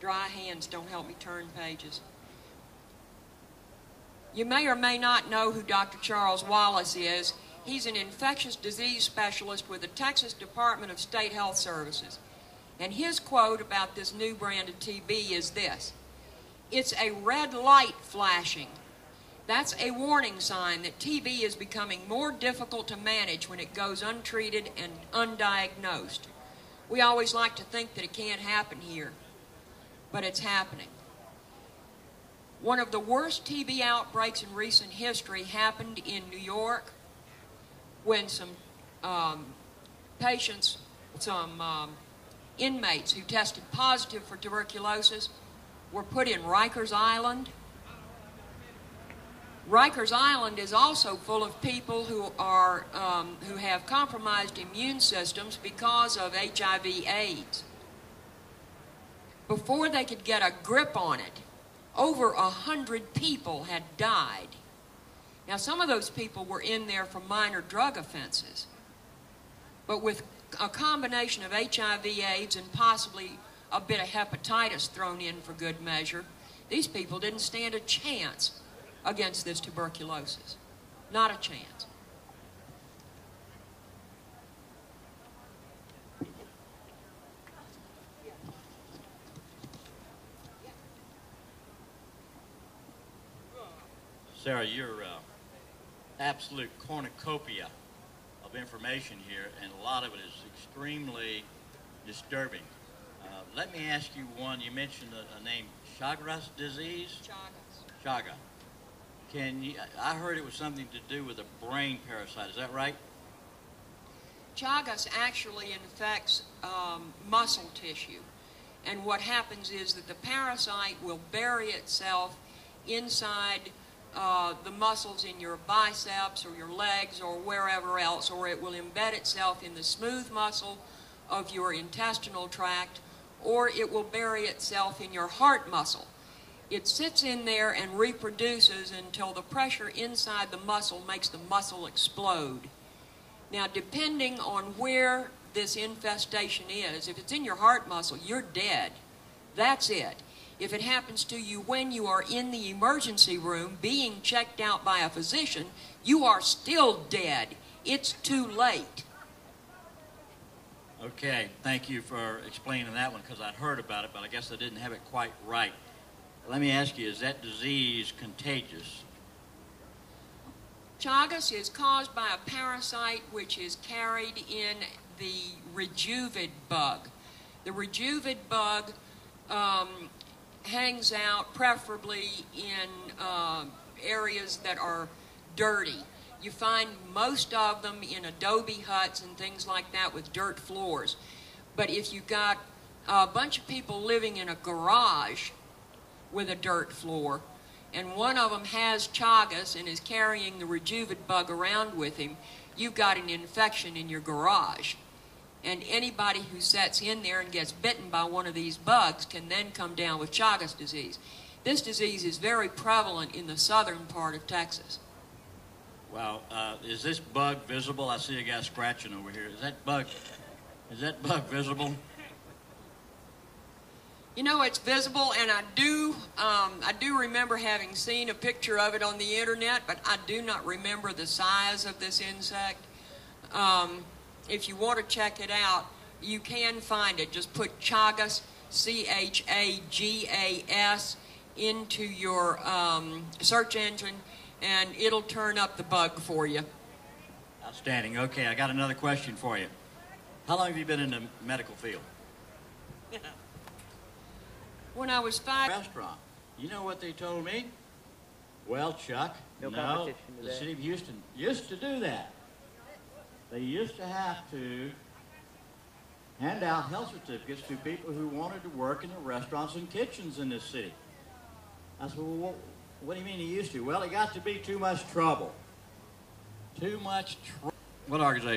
Dry hands don't help me turn pages. You may or may not know who Dr. Charles Wallace is. He's an infectious disease specialist with the Texas Department of State Health Services. And his quote about this new brand of TB is this: "It's a red light flashing. That's a warning sign that TB is becoming more difficult to manage when it goes untreated and undiagnosed." We always like to think that it can't happen here, but it's happening. One of the worst TB outbreaks in recent history happened in New York when some inmates who tested positive for tuberculosis were put in Rikers Island. Rikers Island is also full of people who have compromised immune systems because of HIV/AIDS. Before they could get a grip on it, over 100 people had died. Now, some of those people were in there for minor drug offenses, but with a combination of HIV/AIDS and possibly a bit of hepatitis thrown in for good measure, these people didn't stand a chance against this tuberculosis. Not a chance. Sara, your absolute cornucopia of information here, and a lot of it is extremely disturbing. Let me ask you one. You mentioned a name, chagas disease? Chagas. Chaga. I heard it was something to do with a brain parasite. Is that right? Chagas actually infects muscle tissue. And what happens is that the parasite will bury itself inside the muscles in your biceps or your legs or wherever else, or it will embed itself in the smooth muscle of your intestinal tract, or it will bury itself in your heart muscle. It sits in there and reproduces until the pressure inside the muscle makes the muscle explode. Now, depending on where this infestation is, if it's in your heart muscle, you're dead. That's it. If it happens to you when you are in the emergency room being checked out by a physician, you are still dead. It's too late. Okay, thank you for explaining that one, because I'd heard about it, but I guess I didn't have it quite right. Let me ask you, is that disease contagious? Chagas is caused by a parasite which is carried in the rejuvid bug. The rejuvid bug hangs out preferably in areas that are dirty. You find most of them in adobe huts and things like that with dirt floors. But if you've got a bunch of people living in a garage with a dirt floor, and one of them has chagas and is carrying the rejuvid bug around with him, you've got an infection in your garage. And anybody who sets in there and gets bitten by one of these bugs can then come down with chagas disease. This disease is very prevalent in the southern part of Texas. Wow, is this bug visible? I see a guy scratching over here. Is that bug visible? You know, it's visible, and I do remember having seen a picture of it on the internet, but I do not remember the size of this insect. If you want to check it out, you can find it. Just put chagas, C-H-A-G-A-S, into your search engine, and it'll turn up the bug for you. Outstanding. Okay, I got another question for you. How long have you been in the medical field? When I was 5... Restaurant. You know what they told me? Well, Chuck, No the competition city of Houston used to do that. They used to have to hand out health certificates to people who wanted to work in the restaurants and kitchens in this city. I said, well, what do you mean he used to? Well, it got to be too much trouble. Too much trouble. What organization?